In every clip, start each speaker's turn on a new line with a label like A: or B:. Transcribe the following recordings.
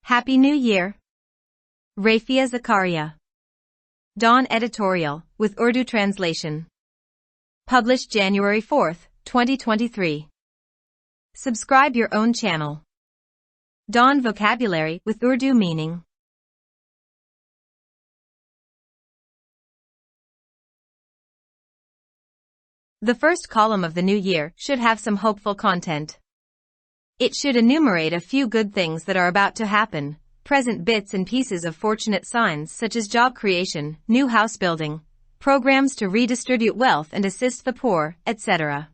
A: Happy New Year! Rafia Zakaria Dawn Editorial, with Urdu translation. Published January 4, 2023. Subscribe your own channel. Dawn vocabulary with Urdu meaning. The first column of the new year should have some hopeful content. It should enumerate a few good things that are about to happen, present bits and pieces of fortunate signs such as job creation, new house building, programs to redistribute wealth and assist the poor, etc.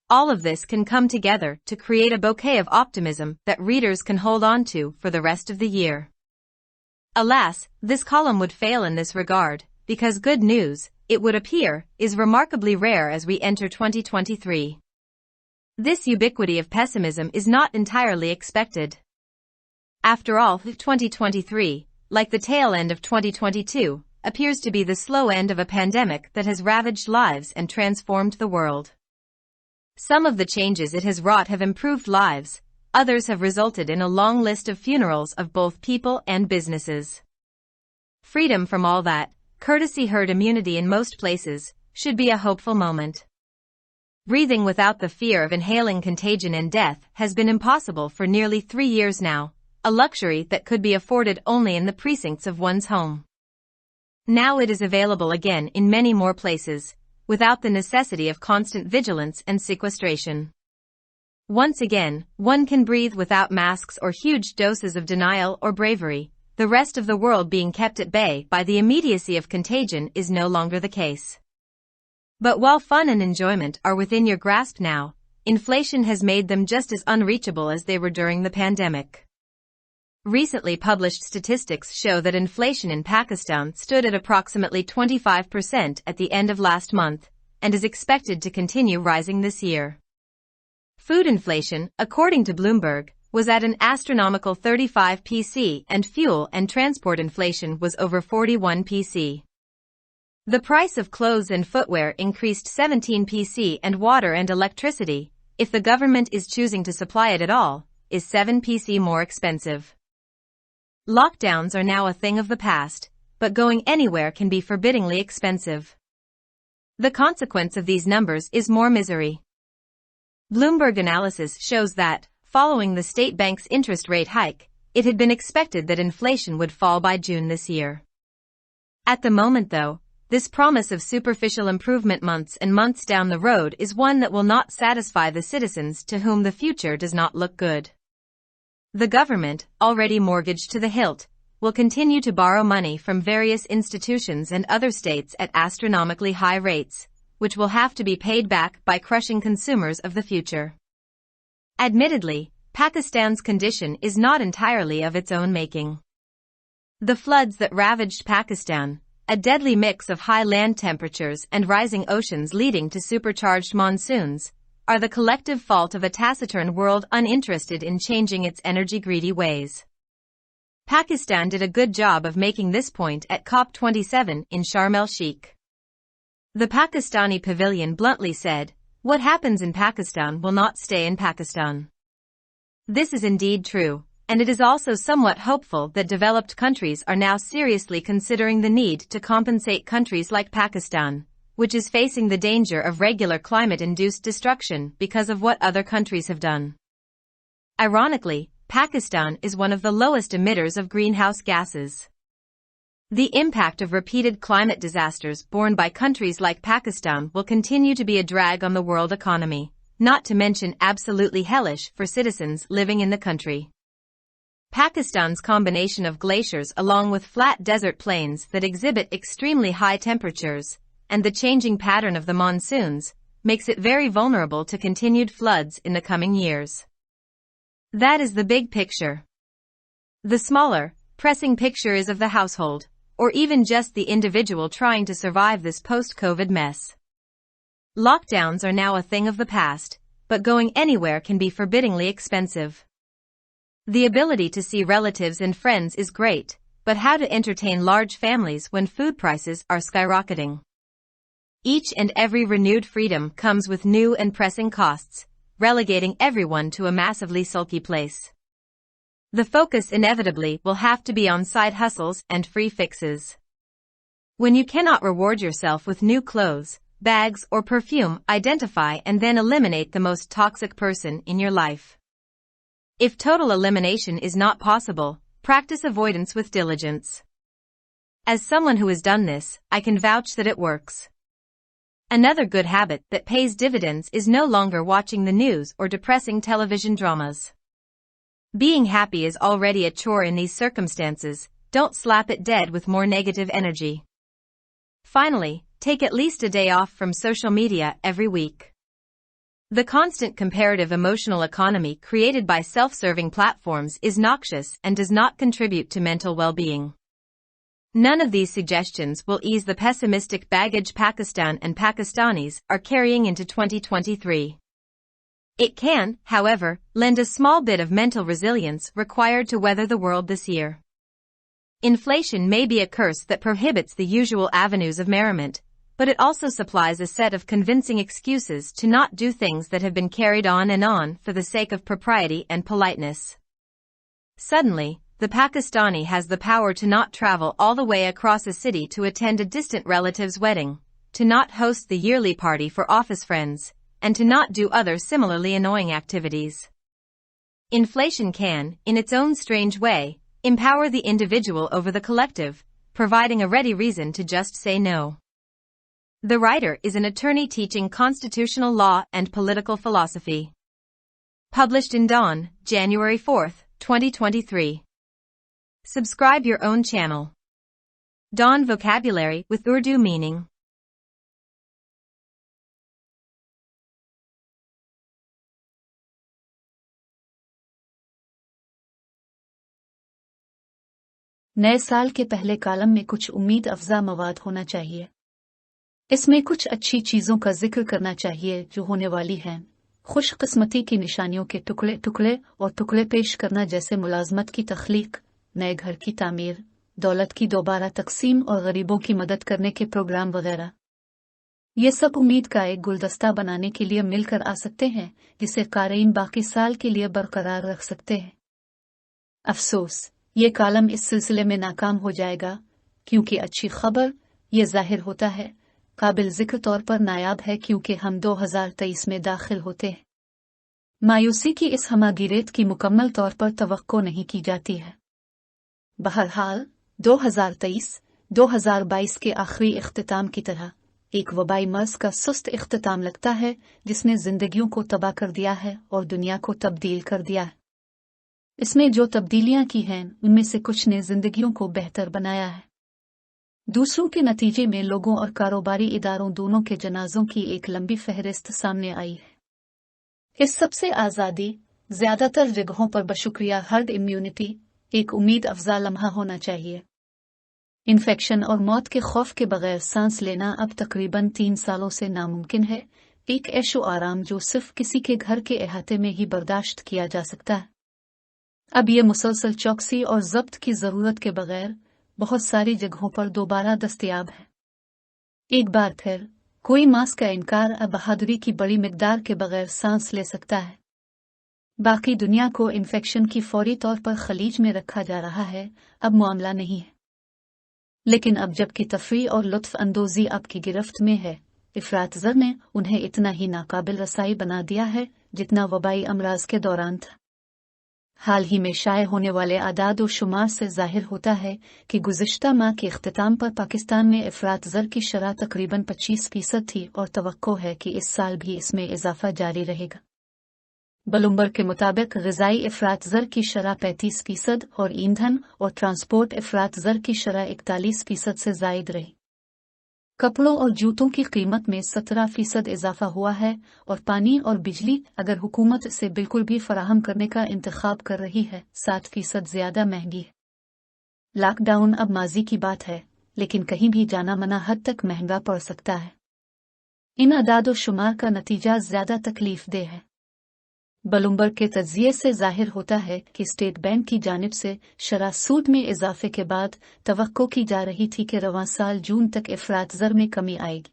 A: All of this can come together to create a bouquet of optimism that readers can hold on to for the rest of the year. Alas, this column would fail in this regard, because good news, it would appear, is remarkably rare as we enter 2023. This ubiquity of pessimism is not entirely expected. After all, 2023, like the tail end of 2022, appears to be the slow end of a pandemic that has ravaged lives and transformed the world. Some of the changes it has wrought have improved lives, others have resulted in a long list of funerals of both people and businesses. Freedom from all that, courtesy herd immunity in most places, should be a hopeful moment. Breathing without the fear of inhaling contagion and death has been impossible for nearly 3 years now, a luxury that could be afforded only in the precincts of one's home. Now it is available again in many more places, without the necessity of constant vigilance and sequestration. Once again, one can breathe without masks or huge doses of denial or bravery. The rest of the world being kept at bay by the immediacy of contagion is no longer the case. But while fun and enjoyment are within your grasp now, inflation has made them just as unreachable as they were during the pandemic. Recently published statistics show that inflation in Pakistan stood at approximately 25% at the end of last month, and is expected to continue rising this year. Food inflation, according to Bloomberg, was at an astronomical 35%, and fuel and transport inflation was over 41%. The price of clothes and footwear increased 17%, and water and electricity, if the government is choosing to supply it at all, is 7% more expensive. Lockdowns are now a thing of the past, but going anywhere can be forbiddingly expensive. The consequence of these numbers is more misery. Bloomberg analysis shows that, following the state bank's interest rate hike, it had been expected that inflation would fall by June this year. At the moment though, this promise of superficial improvement months and months down the road is one that will not satisfy the citizens to whom the future does not look good. The government, already mortgaged to the hilt, will continue to borrow money from various institutions and other states at astronomically high rates, which will have to be paid back by crushing consumers of the future. Admittedly, Pakistan's condition is not entirely of its own making. The floods that ravaged Pakistan, a deadly mix of high land temperatures and rising oceans leading to supercharged monsoons, are the collective fault of a taciturn world uninterested in changing its energy-greedy ways. Pakistan did a good job of making this point at COP27 in Sharm el-Sheikh. The Pakistani pavilion bluntly said, "What happens in Pakistan will not stay in Pakistan." This is indeed true. And it is also somewhat hopeful that developed countries are now seriously considering the need to compensate countries like Pakistan, which is facing the danger of regular climate-induced destruction because of what other countries have done. Ironically, Pakistan is one of the lowest emitters of greenhouse gases. The impact of repeated climate disasters borne by countries like Pakistan will continue to be a drag on the world economy, not to mention absolutely hellish for citizens living in the country. Pakistan's combination of glaciers along with flat desert plains that exhibit extremely high temperatures, and the changing pattern of the monsoons, makes it very vulnerable to continued floods in the coming years. That is the big picture. The smaller, pressing picture is of the household, or even just the individual trying to survive this post-COVID mess. Lockdowns are now a thing of the past, but going anywhere can be forbiddingly expensive. The ability to see relatives and friends is great, but how to entertain large families when food prices are skyrocketing? Each and every renewed freedom comes with new and pressing costs, relegating everyone to a massively sulky place. The focus inevitably will have to be on side hustles and free fixes. When you cannot reward yourself with new clothes, bags, or perfume, identify and then eliminate the most toxic person in your life. If total elimination is not possible, practice avoidance with diligence. As someone who has done this, I can vouch that it works. Another good habit that pays dividends is no longer watching the news or depressing television dramas. Being happy is already a chore in these circumstances, don't slap it dead with more negative energy. Finally, take at least a day off from social media every week. The constant comparative emotional economy created by self-serving platforms is noxious and does not contribute to mental well-being. None of these suggestions will ease the pessimistic baggage Pakistan and Pakistanis are carrying into 2023. It can, however, lend a small bit of mental resilience required to weather the world this year. Inflation may be a curse that prohibits the usual avenues of merriment, but it also supplies a set of convincing excuses to not do things that have been carried on for the sake of propriety and politeness. Suddenly, the Pakistani has the power to not travel all the way across a city to attend a distant relative's wedding, to not host the yearly party for office friends, and to not do other similarly annoying activities. Inflation can, in its own strange way, empower the individual over the collective, providing a ready reason to just say no. The writer is an attorney teaching constitutional law and political philosophy. Published in Dawn, January 4, 2023. Subscribe your own channel. Dawn Vocabulary with Urdu meaning.
B: नए साल के पहले column में कुछ उम्मीद अफजा मवाद होना चाहिए। इसमें कुछ अच्छी चीज़ों का जिक्र करना चाहिए जो होने वाली हैं। खुशकिस्मती की निशानियों के टुकड़े टुकड़े और टुकड़े पेश करना जैसे मुलाजमत की तख्लीक, नए घर की तामीर, दौलत की दोबारा तकसीम और गरीबों की मदद करने के प्रोग्राम वगैरह। ये सब उम्मीद का एक गुलदस्ता बनाने के लिए मिलकर आ सकते हैं जिसे क़ारीन बाकी साल के लिए बरकरार रख सकते हैं। अफसोस, ये कॉलम इस सिलसिले में नाकाम हो जाएगा क्योंकि अच्छी खबर, ये जाहिर होता है, काबिल जिक्र तौर पर नायाब है क्योंकि हम 2023 में दाखिल होते हैं। मायूसी की इस हमागिरेत की मुकम्मल तौर पर तवक्को नहीं की जाती है। बहरहाल 2023-2022 के आखिरी इख्तिताम की तरह एक वबाई मर्ज का सुस्त इख्तिताम लगता है जिसने जिंदगियों को तबाह कर दिया है और दुनिया को तब्दील कर दिया है। इसमें जो तब्दीलियां की हैं उनमें से कुछ ने जिंदगियों को बेहतर बनाया है, दूसरों के नतीजे में लोगों और कारोबारी इदारों दोनों के जनाजों की एक लंबी फहरिस्त सामने आई है। इस सबसे आज़ादी, ज़्यादातर जगहों पर बशुक्रिया हर्ड इम्यूनिटी, एक उम्मीद अफजा लम्हा होना चाहिए। इन्फेक्शन और मौत के खौफ के बगैर सांस लेना अब तकरीबन 3 सालों से नामुमकिन है, एक ऐशो आराम जो सिर्फ किसी के घर के अहाते में ही बर्दाश्त किया जा सकता है। अब ये मुसलसल चौकसी और ज़ब्त की ज़रूरत के बगैर बहुत सारी जगहों पर दोबारा दस्तयाब है। एक बार फिर, कोई मास्क का इनकार अब बहादुरी की बड़ी मिकदार के बगैर सांस ले सकता है। बाकी दुनिया को इन्फेक्शन की फौरी तौर पर खलीज में रखा जा रहा है, अब मामला नहीं है। लेकिन अब जबकि तफरी और लुत्फ अंदोजी आपकी गिरफ्त में है, इफरात ज़र ने उन्हें इतना ही नाकाबिल रसाई बना दिया है जितना वबाई अमराज के दौरान था। हाल ही में शाये होने वाले आदाद व शुमार से जाहिर होता है कि गुज़िश्ता माह के इख्तिताम पर पाकिस्तान में इफरात ज़र की शरह तकरीबन 25% थी और तवक्को है कि इस साल भी इसमें इजाफा जारी रहेगा। ब्लूमबर्ग के मुताबिक ग़िज़ाई इफरात ज़र की शरह 35% और ईंधन और ट्रांसपोर्ट इफरात ज़र की शरह 41% से ज़ायद रही। कपड़ों और जूतों की कीमत में 17% इजाफा हुआ है और पानी और बिजली अगर हुकूमत इसे बिल्कुल भी फराहम करने का इंतखाब कर रही है 60% ज्यादा महंगी है। लॉकडाउन अब माजी की बात है, लेकिन कहीं भी जाना मना हद तक महंगा पड़ सकता है। इन अदाद शुमार का नतीजा ज्यादा तकलीफदेह है। ब्लूमबर्ग के तज्जिये से जाहिर होता है कि स्टेट बैंक की जानिब से शरह सूद में इजाफे के बाद तवक्को की जा रही थी कि रवां साल जून तक इफरात ज़र में कमी आएगी।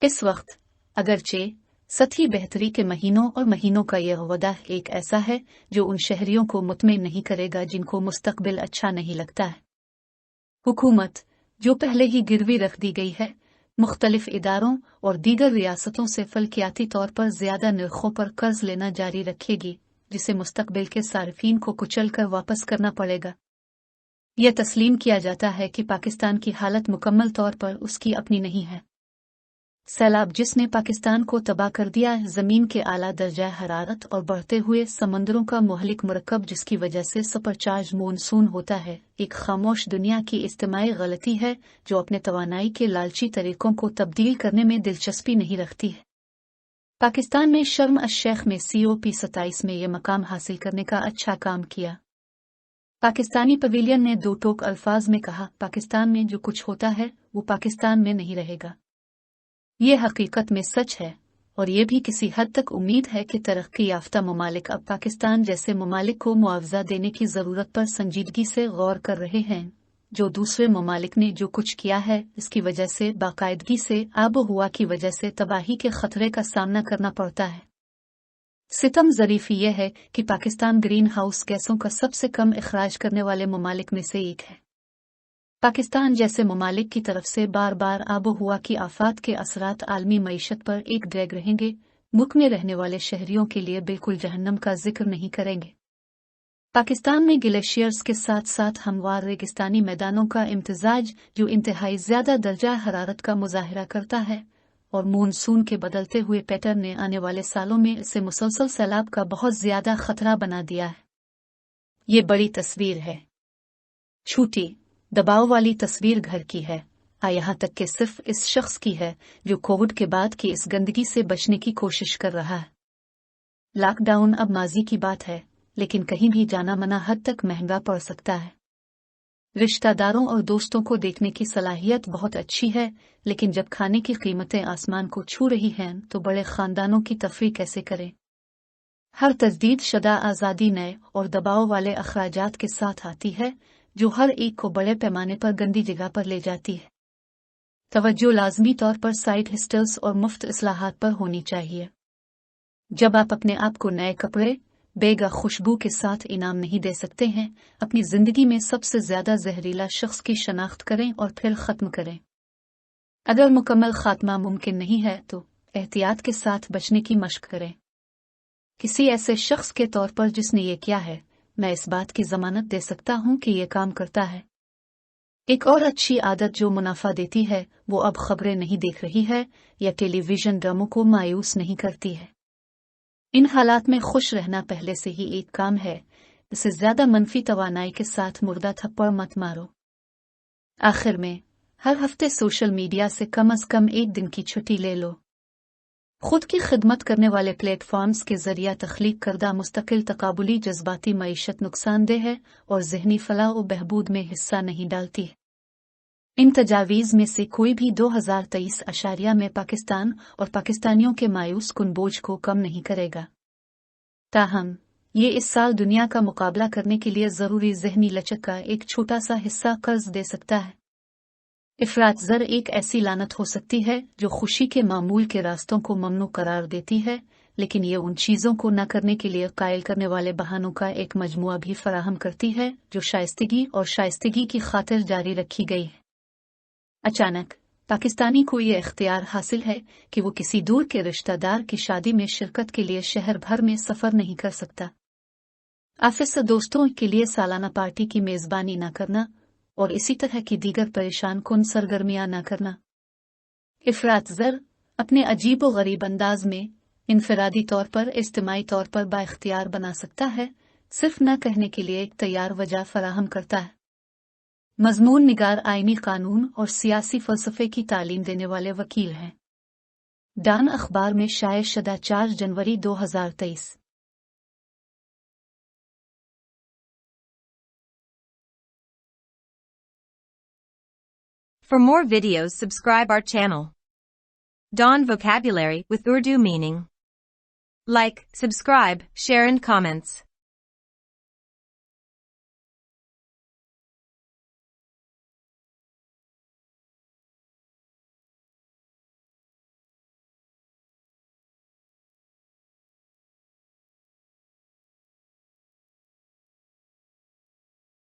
B: इस वक्त अगरचे सतही बेहतरी के महीनों और महीनों का यह वदा एक ऐसा है जो उन शहरियों को मुतमिन नहीं करेगा जिनको मुस्तकबिल अच्छा नहीं लगता है। हुकूमत, जो पहले ही गिरवी रख दी गई है, मुख्तलिफ इदारों और दीगर रियासतों से फल्कियाती तौर पर ज़्यादा निर्खों पर कर्ज लेना जारी रखेगी, जिसे मुस्तकबिल के सारिफीन को कुचल कर वापस करना पड़ेगा। यह तस्लीम किया जाता है कि पाकिस्तान की हालत मुकम्मल तौर पर उसकी अपनी नहीं है। सैलाब जिसने पाकिस्तान को तबाह कर दिया, ज़मीन के आला दर्जा हरारत और बढ़ते हुए समंदरों का मुहलिक मरकब जिसकी वजह से सुपरचार्ज मॉनसून होता है, एक खामोश दुनिया की इज्तिमाई गलती है जो अपने तवानाई के लालची तरीकों को तब्दील करने में दिलचस्पी नहीं रखती है। पाकिस्तान में शर्म अश-शेख में COP 27 में यह मकाम हासिल करने का अच्छा काम किया। पाकिस्तानी पवेलियन ने दो टोक अल्फाज में कहा, पाकिस्तान में जो कुछ होता है वो पाकिस्तान में नहीं रहेगा। ये हकीकत में सच है, और ये भी किसी हद तक उम्मीद है कि तरक्की याफ्ता ममालिक अब पाकिस्तान जैसे ममालिक को मुआवजा देने की ज़रूरत पर संजीदगी से गौर कर रहे हैं। जो दूसरे ममालिक ने जो कुछ किया है, इसकी वजह से बाकायदगी से आबो हुआ की वजह से तबाही के खतरे का सामना करना पड़ता है। सितम ज़रीफ़ी यह है कि पाकिस्तान ग्रीन हाउस गैसों का सबसे कम इखराज करने वाले ममालिक में से एक है। पाकिस्तान जैसे ममालिक की तरफ से बार बार आबो हुआ की आफात के असरात आलमी मईशत पर एक ड्रैग रहेंगे। मुल्क में रहने वाले शहरियों के लिए बिल्कुल जहन्नम का जिक्र नहीं करेंगे। पाकिस्तान में ग्लेशियर्स के साथ साथ हमवार रेगिस्तानी मैदानों का इम्तिजाज जो इंतहाई ज़्यादा दर्जा हरारत का मुजाहिरा करता है, और मॉनसून के बदलते हुए पैटर्न ने आने वाले सालों में इसे मुसलसल सैलाब का बहुत ज़्यादा खतरा बना दिया है। ये बड़ी तस्वीर है, छूटी दबाव वाली तस्वीर घर की है, यहाँ तक कि सिर्फ इस शख्स की है जो कोविड के बाद की इस गंदगी से बचने की कोशिश कर रहा है। लॉकडाउन अब माजी की बात है, लेकिन कहीं भी जाना मना हद तक महंगा पड़ सकता है। रिश्तेदारों और दोस्तों को देखने की सलाहियत बहुत अच्छी है, लेकिन जब खाने की कीमतें आसमान को छू रही हैं तो बड़े खानदानों की तफरीह कैसे करें। हर तजदीद शुदा आज़ादी नए और दबाव वाले अखराजात के साथ आती है, जो हर एक को बड़े पैमाने पर गंदी जगह पर ले जाती है। तवज्जो लाजमी तौर पर साइड हिस्टल्स और मुफ्त इस्लाहात पर होनी चाहिए। जब आप अपने आप को नए कपड़े, बेगा खुशबू के साथ इनाम नहीं दे सकते हैं, अपनी जिंदगी में सबसे ज्यादा जहरीला शख्स की शनाख्त करें और फिर खत्म करें। अगर मुकम्मल खात्मा मुमकिन नहीं है तो एहतियात के साथ बचने की मशक करें। किसी ऐसे शख्स के तौर पर जिसने ये किया है, मैं इस बात की जमानत दे सकता हूं कि ये काम करता है। एक और अच्छी आदत जो मुनाफा देती है, वो अब खबरें नहीं देख रही है या टेलीविजन ड्रामों को मायूस नहीं करती है। इन हालात में खुश रहना पहले से ही एक काम है, इससे ज्यादा मनफी तवानाई के साथ मुर्दा थप्पड़ मत मारो। आखिर में, हर हफ्ते सोशल मीडिया से कम एक दिन की छुट्टी ले लो। खुद की खिदमत करने वाले प्लेटफॉर्म्स के जरिए तख्लीक करदा मुस्तकिल तकाबुली जज्बाती मईशत नुकसानदेह है और जहनी फलाह व बहबूद में हिस्सा नहीं डालती है। इन तजावीज़ में से कोई भी 2023 अशारिया में पाकिस्तान और पाकिस्तानियों के मायूस कुन बोझ को कम नहीं करेगा। ताहम, ये इस साल दुनिया का मुकाबला करने के लिए ज़रूरी जहनी लचक का एक छोटा सा हिस्सा कर्ज दे सकता है। इफरात ज़र एक ऐसी लानत हो सकती है जो खुशी के मामूल के रास्तों को ममनू करार देती है, लेकिन ये उन चीज़ों को न करने के लिए कायल करने वाले बहानों का एक मजमुआ भी फराहम करती है जो शाइस्तगी और शाइस्तगी की खातिर जारी रखी गई है। अचानक पाकिस्तानी को ये इख्तियार हासिल है कि वो किसी दूर के रिश्तेदार की शादी में शिरकत के लिए शहर भर में सफ़र नहीं कर सकता। ऑफिस से दोस्तों के लिए सालाना पार्टी की मेज़बानी न करना और इसी तरह की दीगर परेशान कुन सरगर्मियां न करना। इफरात ज़र अपने अजीब व गरीब अंदाज में इनफरादी तौर पर इज्तिमाई तौर पर बाइख्तियार बना सकता है, सिर्फ न कहने के लिए एक तैयार वजह फराहम करता है। मजमून निगार आईनी कानून और सियासी फ़लसफ़े की तालीम देने वाले वकील हैं। डान अखबार में शाये शुदा 4 जनवरी 2023।
A: For more videos, subscribe our channel. Dawn Vocabulary with Urdu meaning. Like, subscribe, share and comments.